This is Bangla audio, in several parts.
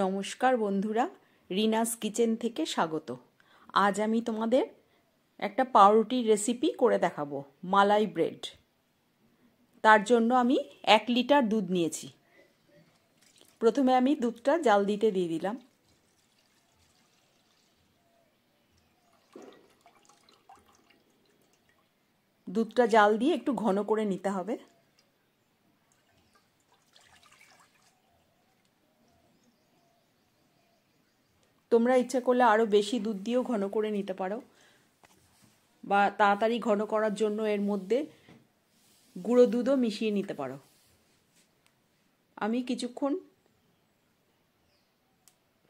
নমস্কার বন্ধুরা, রিনাস কিচেন থেকে স্বাগত। আজ আমি তোমাদের একটা পাউরুটির রেসিপি করে দেখাবো, মালাই ব্রেড। তার জন্য আমি 1 লিটার দুধ নিয়েছি। প্রথমে আমি দুধটা জাল দিতে দিয়ে দিলাম। দুধটা জাল দিয়ে একটু ঘন করে নিতে হবে। তোমরা ইচ্ছে করলে আরও বেশি দুধ দিয়েও ঘন করে নিতে পারো, বা তাড়াতাড়ি ঘন করার জন্য এর মধ্যে গুঁড়ো দুধও মিশিয়ে নিতে পারো। আমি কিছুক্ষণ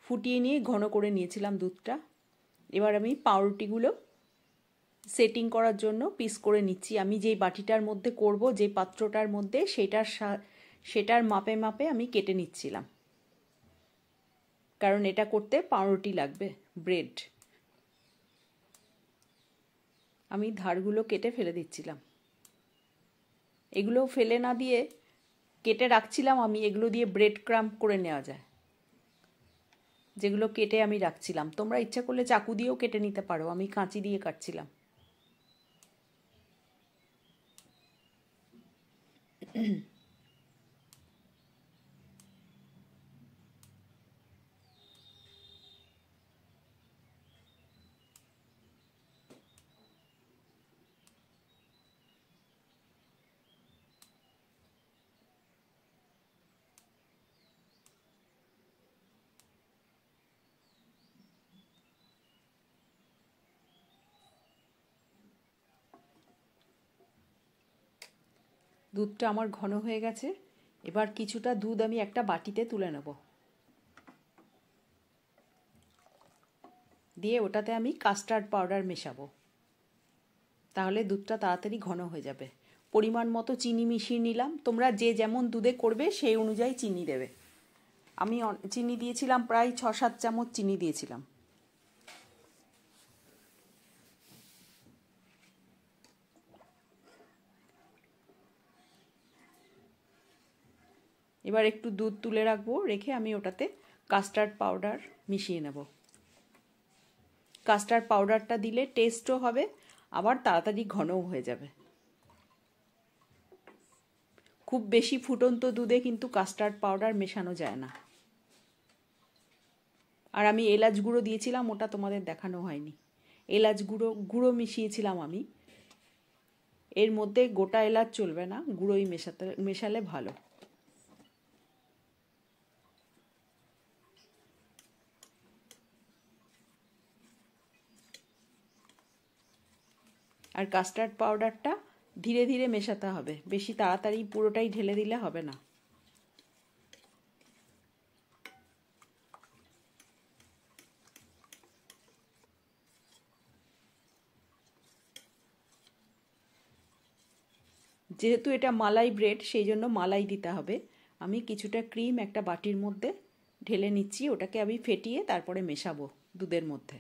ফুটিয়ে নিয়ে ঘন করে নিয়েছিলাম দুধটা। এবার আমি পাউরুটিগুলো সেটিং করার জন্য পিস করে নিচ্ছি। আমি যেই বাটিটার মধ্যে করব, যে পাত্রটার মধ্যে, সেটার মাপে মাপে আমি কেটে নিচ্ছিলাম, কারণ এটা করতে পাউরুটি লাগবে, ব্রেড। আমি ধারগুলো কেটে ফেলে দিচ্ছিলাম। এগুলো ফেলে না দিয়ে কেটে রাখছিলাম আমি। এগুলো দিয়ে ব্রেড ক্রাম্প করে নেওয়া যায়, যেগুলো কেটে আমি রাখছিলাম। তোমরা ইচ্ছা করলে চাকু দিয়েও কেটে নিতে পারো, আমি কাঁচি দিয়ে কাটছিলাম। দুধটা আমার ঘন হয়ে গেছে। এবার কিছুটা দুধ আমি একটা বাটিতে তুলে নেব, দিয়ে ওটাতে আমি কাস্টার্ড পাউডার মেশাবো। তাহলে দুধটা তাড়াতাড়ি ঘন হয়ে যাবে। পরিমাণ মতো চিনি মিশিয়ে নিলাম। তোমরা যে যেমন দুধে করবে সেই অনুযায়ী চিনি দেবে। আমি চিনি দিয়েছিলাম, প্রায় 6-7 চামচ চিনি দিয়েছিলাম। এবার একটু দুধ তুলে রাখবো, রেখে আমি ওটাতে কাস্টার্ড পাউডার মিশিয়ে নেব। কাস্টার্ড পাউডারটা দিলে টেস্টও হবে, আবার তাড়াতাড়ি ঘনও হয়ে যাবে। খুব বেশি ফুটন্ত দুধে কিন্তু কাস্টার্ড পাউডার মেশানো যায় না। আর আমি এলাচ গুঁড়ো দিয়েছিলাম, ওটা তোমাদের দেখানো হয়নি। এলাচ গুঁড়ো মিশিয়েছিলাম আমি। এর মধ্যে গোটা এলাচ চলবে না, গুঁড়োই মেশালে ভালো। আর কাস্টার্ড পাউডারটা ধীরে ধীরে মেশাতে হবে, বেশি তাড়াতাড়ি পুরোটাই ঢেলে দিলে হবে না। যেহেতু এটা মালাই ব্রেড, সেই জন্য মালাই দিতে হবে। আমি কিছুটা ক্রিম একটা বাটির মধ্যে ঢেলে নিচ্ছি। ওটাকে আমি ফেটিয়ে তারপরে মেশাবো দুধের মধ্যে।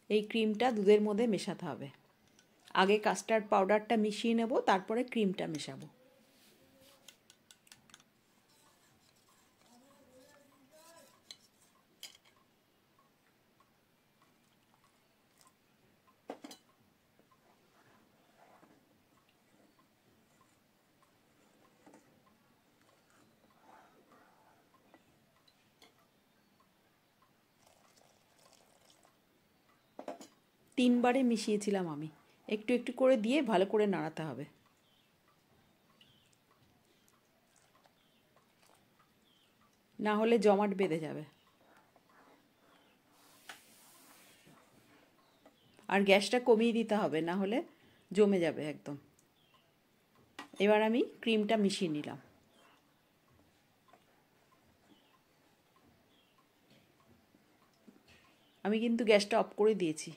এই ক্রিমটা দুধের মধ্যে মেশাতে হবে। আগে কাস্টার্ড পাউডারটা মিশিয়ে নেব, তারপরে ক্রিমটা মেশাবো। তিনবারে মিশিয়েছিলাম আমি। একটু একটু করে দিয়ে ভালো করে নাড়াতে হবে। না হলে জমাট বেঁধে যাবে। আর গ্যাসটা কমিয়ে দিতে হবে, না হলে জমে যাবে একদম। এবার আমি ক্রিমটা মিশিয়ে নিলাম। আমি কিন্তু গ্যাসটা অফ করে দিয়েছি।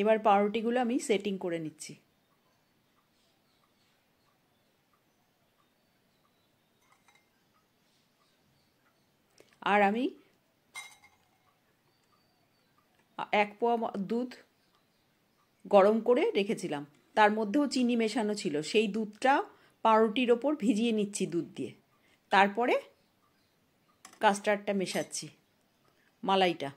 এবার পাউরুটিগুলো আমি সেটিং করে নিচ্ছি। আর আমি 1 পোয়া দুধ গরম করে রেখেছিলাম, তার মধ্যেও চিনি মেশানো ছিল। সেই দুধটা পাউরুটির ওপর ভিজিয়ে নিচ্ছি দুধ দিয়ে। তারপরে কাস্টার্ডটা মেশাচ্ছি, মালাইটা।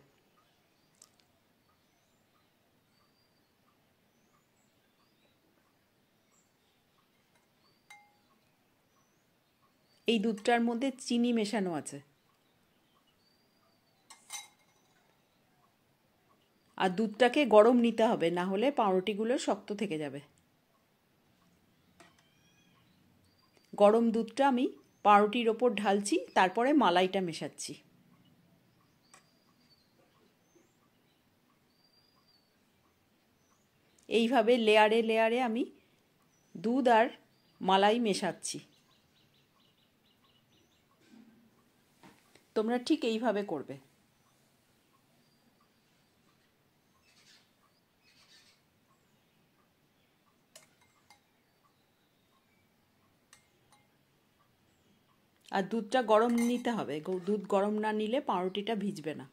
এই দুধটার মধ্যে চিনি মেশানো আছে। আর দুধটাকে গরম নিতে হবে, না হলে পাউরুটিগুলো শক্ত থেকে যাবে। গরম দুধটা আমি পাউরুটির ওপর ঢালছি, তারপরে মালাইটা মেশাচ্ছি। এইভাবে লেয়ারে লেয়ারে আমি দুধ আর মালাই মেশাচ্ছি। তোমরা ঠিক এইভাবে করবে। আর দুধটা গরম নিতে হবে, দুধ গরম না নিলে পাউরুটিটা ভিজবে না।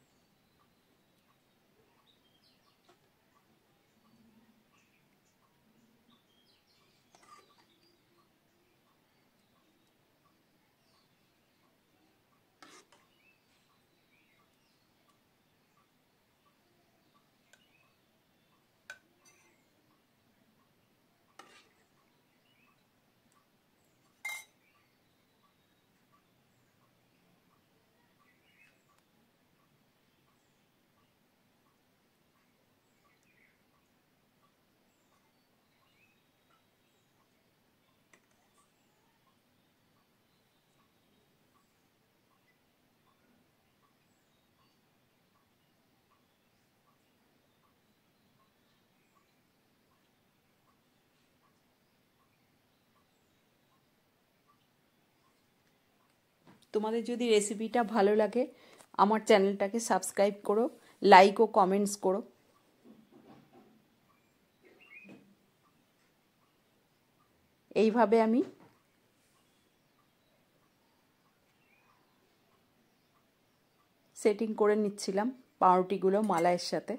তোমাদের যদি রেসিপিটা ভালো লাগে আমার চ্যানেলটাকে সাবস্ক্রাইব করো, লাইক ও কমেন্টস করো। এইভাবে আমি সেটিং করে নিচ্ছিলাম পাউরুটিগুলো মালাইয়ের সাথে।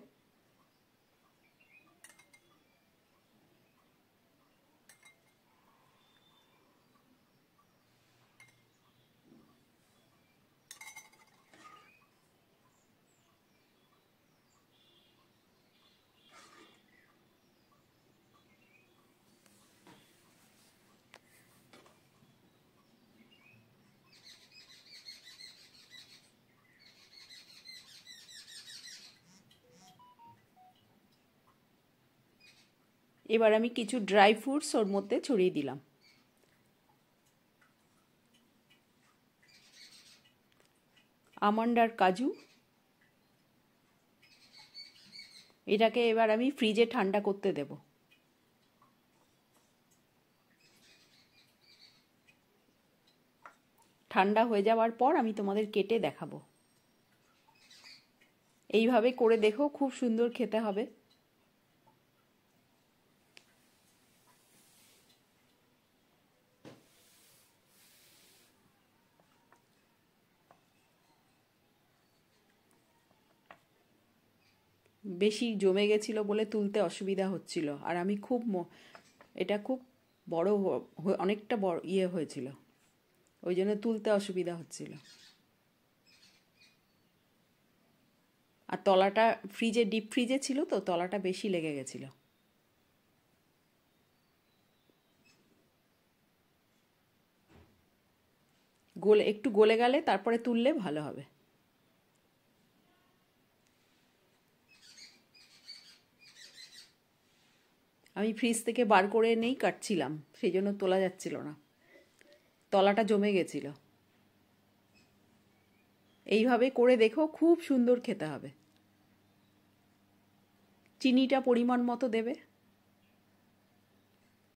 এবার আমি কিছু ড্রাই ফ্রুটস ওর মধ্যে ছড়িয়ে দিলাম। আমন্ড আর কাজু। এটাকে এবার আমি ফ্রিজে ঠান্ডা করতে দেব। ঠান্ডা হয়ে যাওয়ার পর আমি তোমাদের কেটে দেখাবো। এইভাবে করে দেখো, খুব সুন্দর খেতে হবে। বেশি জমে গেছিল বলে তুলতে অসুবিধা হচ্ছিল, আর আমি এটা খুব বড়, অনেকটা বড় হয়েছিল, ওই জন্য তুলতে অসুবিধা হচ্ছিল। আর তলাটা ডিপ ফ্রিজে ছিল তো, তলাটা বেশি লেগে গেছিল। একটু গলে গেলে তারপরে তুললে ভালো হবে। আমি ফ্রিজ থেকে বার করে এনেই কাটছিলাম, সেই জন্য তোলা যাচ্ছিল না, তলাটা জমে গেছিল। এইভাবে করে দেখো, খুব সুন্দর খেতে হবে। চিনিটা পরিমাণ মতো দেবে।